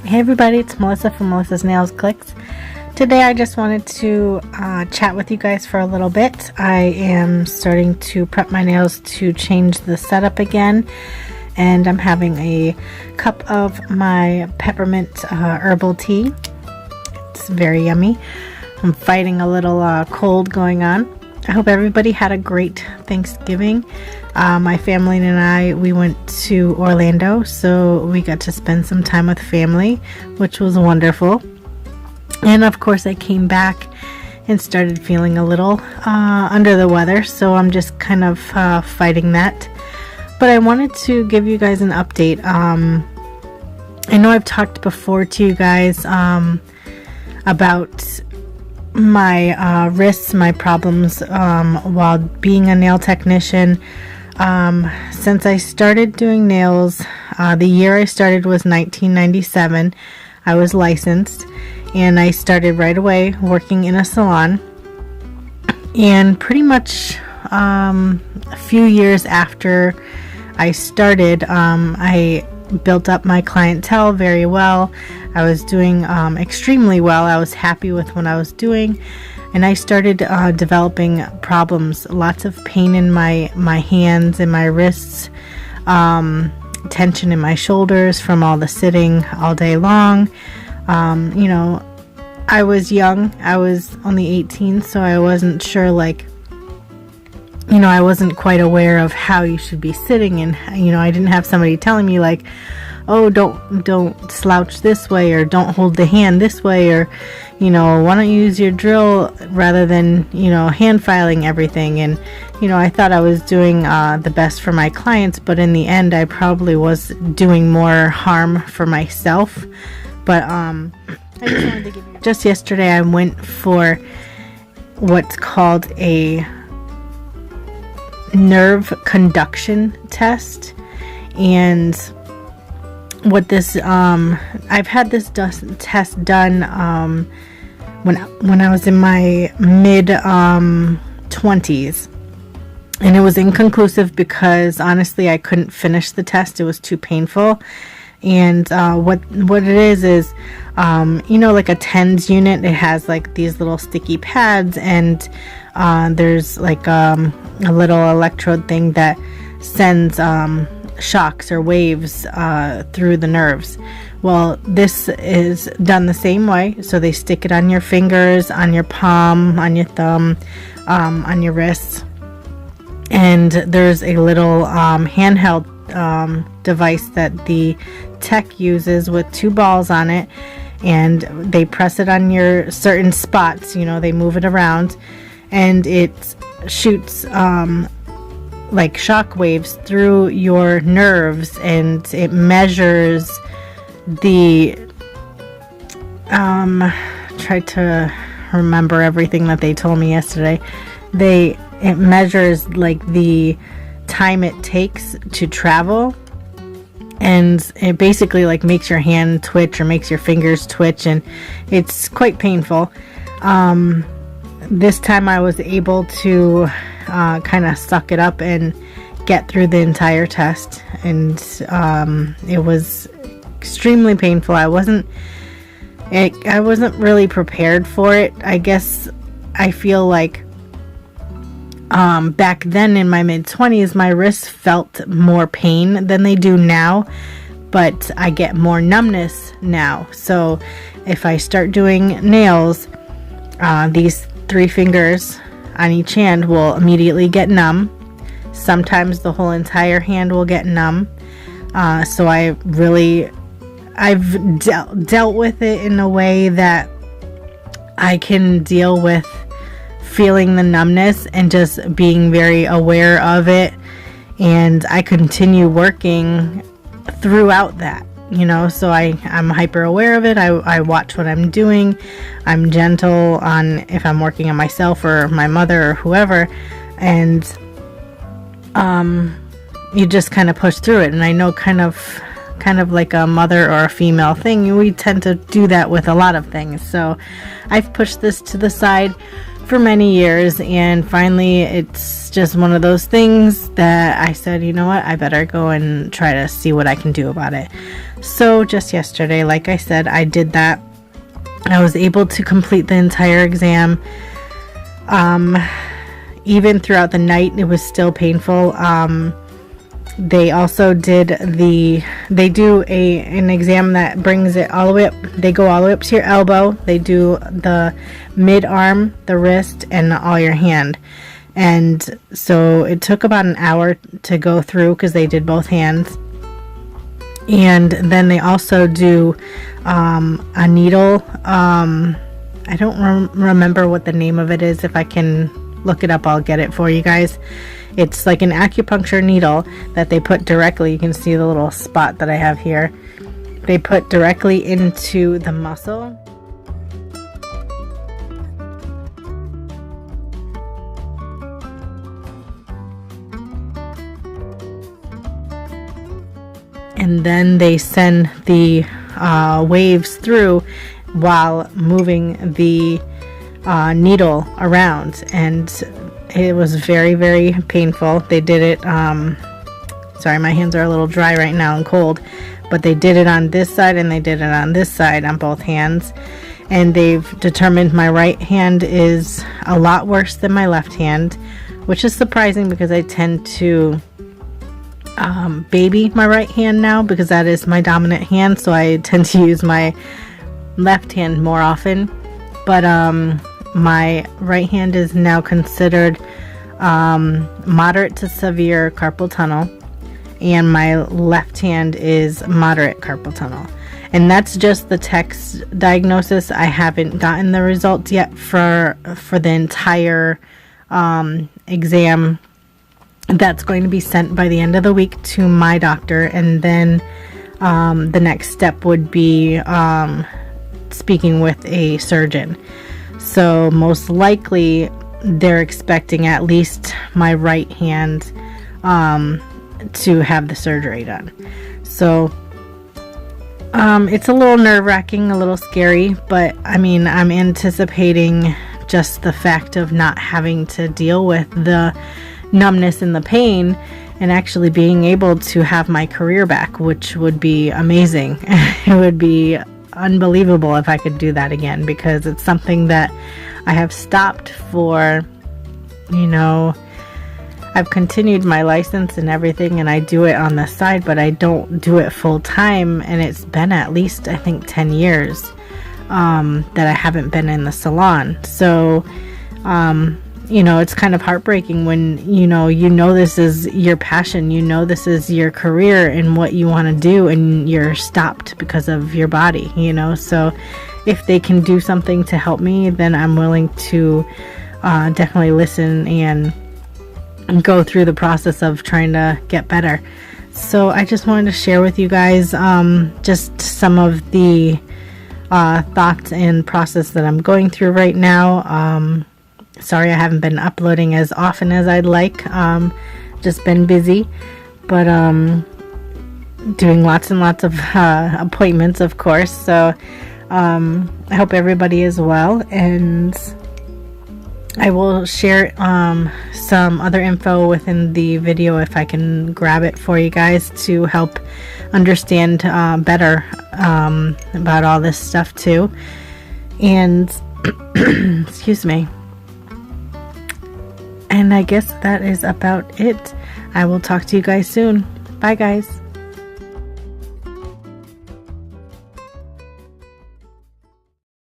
Hey everybody, it's Melissa from Melissanailzcliques. Today I just wanted to chat with you guys for a little bit. I am starting to prep my nails to change the setup again, and I'm having a cup of my peppermint herbal tea. It's very yummy. I'm fighting a little cold going on. I hope everybody had a great Thanksgiving. My family and we went to Orlando, so we got to spend some time with family, which was wonderful. And of course I came back and started feeling a little under the weather, so I'm just kind of fighting that. But I wanted to give you guys an update. I know I've talked before to you guys about my wrists, my problems while being a nail technician. Since I started doing nails, the year I started was 1997. I was licensed, and I started right away working in a salon. And pretty much a few years after I started, I built up my clientele very well. I was doing extremely well. I was happy with what I was doing, and I started developing problems, lots of pain in my hands and my wrists, tension in my shoulders from all the sitting all day long. You know, I was young. I was only 18, so I wasn't sure, I wasn't quite aware of how you should be sitting, and I didn't have somebody telling me oh, don't slouch this way, or don't hold the hand this way, or why don't you use your drill rather than hand filing everything. And I thought I was doing the best for my clients, but in the end I probably was doing more harm for myself. But I just wanted to give you, just yesterday I went for what's called a nerve conduction test. And what this I've had this test done when I was in my mid 20s, and it was inconclusive because honestly I couldn't finish the test. It was too painful. And what it is like a TENS unit. It has these little sticky pads, and there's a little electrode thing that sends shocks or waves through the nerves. Well, this is done the same way. So they stick it on your fingers, on your palm, on your thumb, on your wrists, and there's a little handheld device that the tech uses with two balls on it, and they press it on your certain spots. They move it around, and it shoots shock waves through your nerves, and it measures the try to remember everything that they told me yesterday. It measures the time it takes to travel, and it basically makes your hand twitch or makes your fingers twitch, and it's quite painful. This time I was able to kind of suck it up and get through the entire test, and it was extremely painful. I wasn't really prepared for it. I guess I feel back then in my mid-20s my wrists felt more pain than they do now, but I get more numbness now. So if I start doing nails, these 3 fingers on each hand will immediately get numb. Sometimes the whole entire hand will get numb. So I've dealt with it in a way that I can deal with feeling the numbness and just being very aware of it, and I continue working throughout that. So I'm hyper aware of it. I watch what I'm doing. I'm gentle on if I'm working on myself or my mother or whoever, and you just kind of push through it. And I know kind of like a mother or a female thing, we tend to do that with a lot of things. So I've pushed this to the side for many years, and finally it's just one of those things that I said, you know what, I better go and try to see what I can do about it. So just yesterday, like I said, I did that. I was able to complete the entire exam. Even throughout the night, it was still painful. They also did they do an exam that brings it all the way up. They go all the way up to your elbow. They do the mid arm, the wrist, and all your hand. And so it took about an hour to go through because they did both hands. And then they also do a needle. I don't remember what the name of it is. If I can look it up, I'll get it for you guys. It's like an acupuncture needle that they put directly. You can see the little spot that I have here. They put directly into the muscle. And then they send the waves through while moving the needle around, and it was very, very painful. They did it, sorry, my hands are a little dry right now and cold, but they did it on this side and they did it on this side on both hands, and they've determined my right hand is a lot worse than my left hand, which is surprising because I tend to baby my right hand now because that is my dominant hand, so I tend to use my left hand more often. But my right hand is now considered moderate to severe carpal tunnel, and my left hand is moderate carpal tunnel. And that's just the text diagnosis. I haven't gotten the results yet for the entire exam. That's going to be sent by the end of the week to my doctor, and then the next step would be speaking with a surgeon. So most likely they're expecting at least my right hand to have the surgery done. So it's a little nerve-wracking, a little scary, but I mean, I'm anticipating just the fact of not having to deal with the numbness and the pain, and actually being able to have my career back, which would be amazing. It would be unbelievable if I could do that again, because it's something that I have stopped for, you know, I've continued my license and everything, and I do it on the side, but I don't do it full time, and it's been at least, I think, 10 years that I haven't been in the salon. So you know, it's kind of heartbreaking when you know this is your passion, you know this is your career and what you want to do, and you're stopped because of your body, you know. So if they can do something to help me, then I'm willing to definitely listen and go through the process of trying to get better. So I just wanted to share with you guys just some of the thoughts and process that I'm going through right now. Sorry I haven't been uploading as often as I'd like. Just been busy, but doing lots and lots of appointments, of course. So I hope everybody is well, and I will share some other info within the video if I can grab it for you guys to help understand better about all this stuff too. And excuse me. And I guess that is about it. I will talk to you guys soon. Bye, guys.